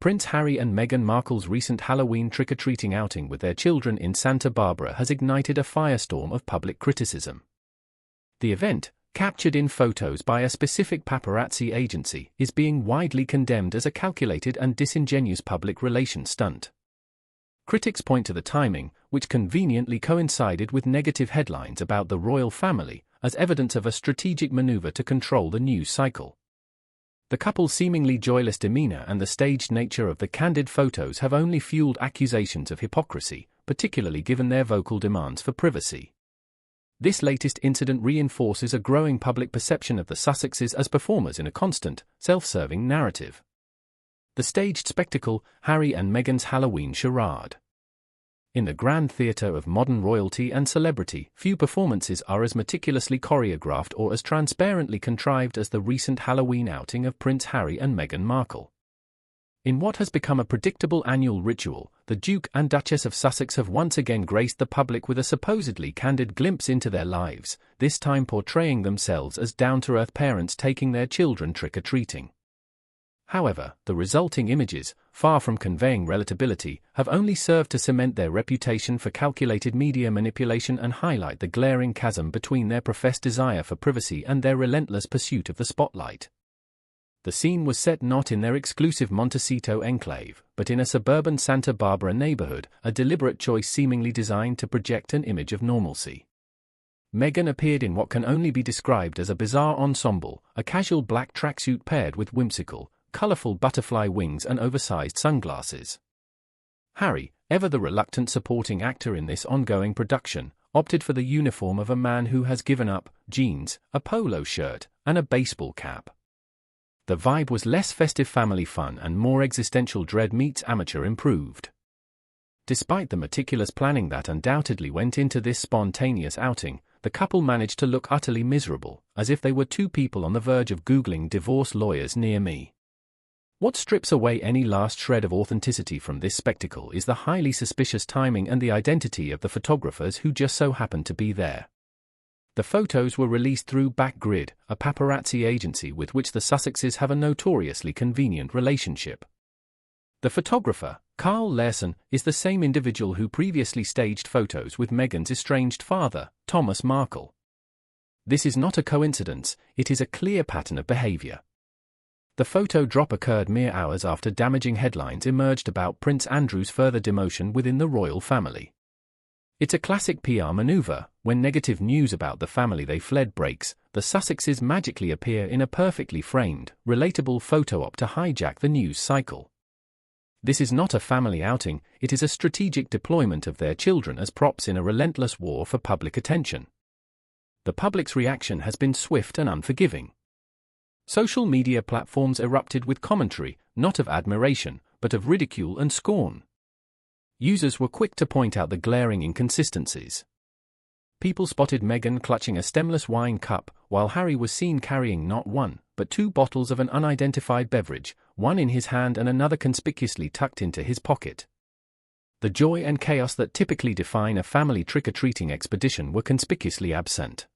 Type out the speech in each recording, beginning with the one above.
Prince Harry and Meghan Markle's recent Halloween trick-or-treating outing with their children in Santa Barbara has ignited a firestorm of public criticism. The event, captured in photos by a specific paparazzi agency, is being widely condemned as a calculated and disingenuous public relations stunt. Critics point to the timing, which conveniently coincided with negative headlines about the royal family, as evidence of a strategic maneuver to control the news cycle. The couple's seemingly joyless demeanor and the staged nature of the candid photos have only fueled accusations of hypocrisy, particularly given their vocal demands for privacy. This latest incident reinforces a growing public perception of the Sussexes as performers in a constant, self-serving narrative. The staged spectacle, Harry and Meghan's Halloween charade. In the grand theatre of modern royalty and celebrity, few performances are as meticulously choreographed or as transparently contrived as the recent Halloween outing of Prince Harry and Meghan Markle. In what has become a predictable annual ritual, the Duke and Duchess of Sussex have once again graced the public with a supposedly candid glimpse into their lives, this time portraying themselves as down-to-earth parents taking their children trick-or-treating. However, the resulting images, far from conveying relatability, have only served to cement their reputation for calculated media manipulation and highlight the glaring chasm between their professed desire for privacy and their relentless pursuit of the spotlight. The scene was set not in their exclusive Montecito enclave, but in a suburban Santa Barbara neighborhood, a deliberate choice seemingly designed to project an image of normalcy. Meghan appeared in what can only be described as a bizarre ensemble, a casual black tracksuit paired with whimsical, colorful butterfly wings and oversized sunglasses. Harry, ever the reluctant supporting actor in this ongoing production, opted for the uniform of a man who has given up jeans, a polo shirt, and a baseball cap. The vibe was less festive family fun and more existential dread meets amateur improved. Despite the meticulous planning that undoubtedly went into this spontaneous outing, the couple managed to look utterly miserable, as if they were two people on the verge of Googling divorce lawyers near me. What strips away any last shred of authenticity from this spectacle is the highly suspicious timing and the identity of the photographers who just so happened to be there. The photos were released through Backgrid, a paparazzi agency with which the Sussexes have a notoriously convenient relationship. The photographer, Carl Larson, is the same individual who previously staged photos with Meghan's estranged father, Thomas Markle. This is not a coincidence, it is a clear pattern of behavior. The photo drop occurred mere hours after damaging headlines emerged about Prince Andrew's further demotion within the royal family. It's a classic PR maneuver. When negative news about the family they fled breaks, the Sussexes magically appear in a perfectly framed, relatable photo op to hijack the news cycle. This is not a family outing, it is a strategic deployment of their children as props in a relentless war for public attention. The public's reaction has been swift and unforgiving. Social media platforms erupted with commentary, not of admiration, but of ridicule and scorn. Users were quick to point out the glaring inconsistencies. People spotted Meghan clutching a stemless wine cup, while Harry was seen carrying not one, but two bottles of an unidentified beverage, one in his hand and another conspicuously tucked into his pocket. The joy and chaos that typically define a family trick-or-treating expedition were conspicuously absent.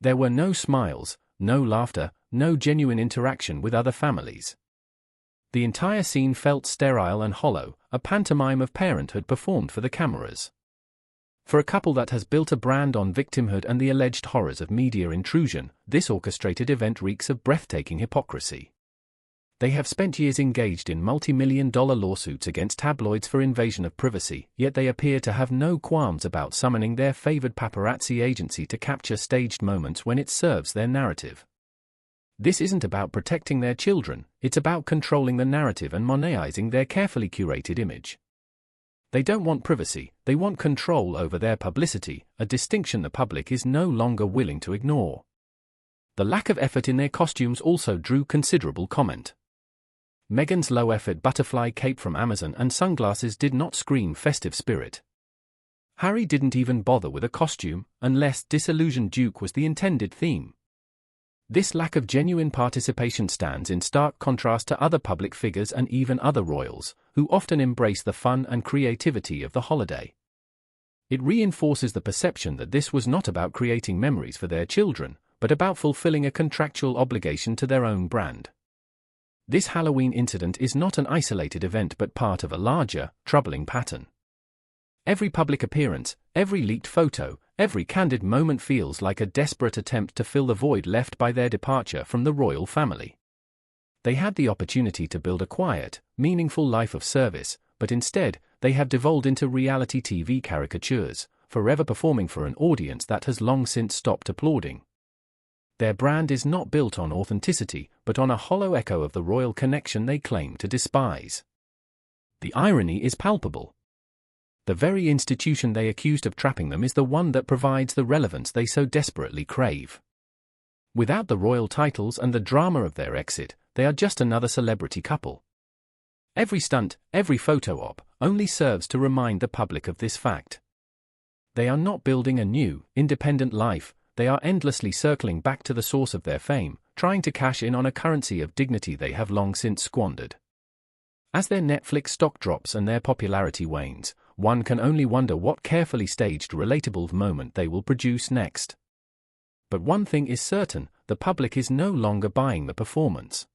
There were no smiles, no laughter, no genuine interaction with other families. The entire scene felt sterile and hollow, a pantomime of parenthood performed for the cameras. For a couple that has built a brand on victimhood and the alleged horrors of media intrusion, this orchestrated event reeks of breathtaking hypocrisy. They have spent years engaged in multi-million-dollar lawsuits against tabloids for invasion of privacy, yet they appear to have no qualms about summoning their favored paparazzi agency to capture staged moments when it serves their narrative. This isn't about protecting their children, it's about controlling the narrative and monetizing their carefully curated image. They don't want privacy, they want control over their publicity, a distinction the public is no longer willing to ignore. The lack of effort in their costumes also drew considerable comment. Meghan's low-effort butterfly cape from Amazon and sunglasses did not scream festive spirit. Harry didn't even bother with a costume, unless disillusioned Duke was the intended theme. This lack of genuine participation stands in stark contrast to other public figures and even other royals, who often embrace the fun and creativity of the holiday. It reinforces the perception that this was not about creating memories for their children, but about fulfilling a contractual obligation to their own brand. This Halloween incident is not an isolated event but part of a larger, troubling pattern. Every public appearance, every leaked photo, every candid moment feels like a desperate attempt to fill the void left by their departure from the royal family. They had the opportunity to build a quiet, meaningful life of service, but instead, they have devolved into reality TV caricatures, forever performing for an audience that has long since stopped applauding. Their brand is not built on authenticity, but on a hollow echo of the royal connection they claim to despise. The irony is palpable. The very institution they accused of trapping them is the one that provides the relevance they so desperately crave. Without the royal titles and the drama of their exit, they are just another celebrity couple. Every stunt, every photo op, only serves to remind the public of this fact. They are not building a new, independent life, they are endlessly circling back to the source of their fame, trying to cash in on a currency of dignity they have long since squandered. As their Netflix stock drops and their popularity wanes, one can only wonder what carefully staged relatable moment they will produce next. But one thing is certain, the public is no longer buying the performance.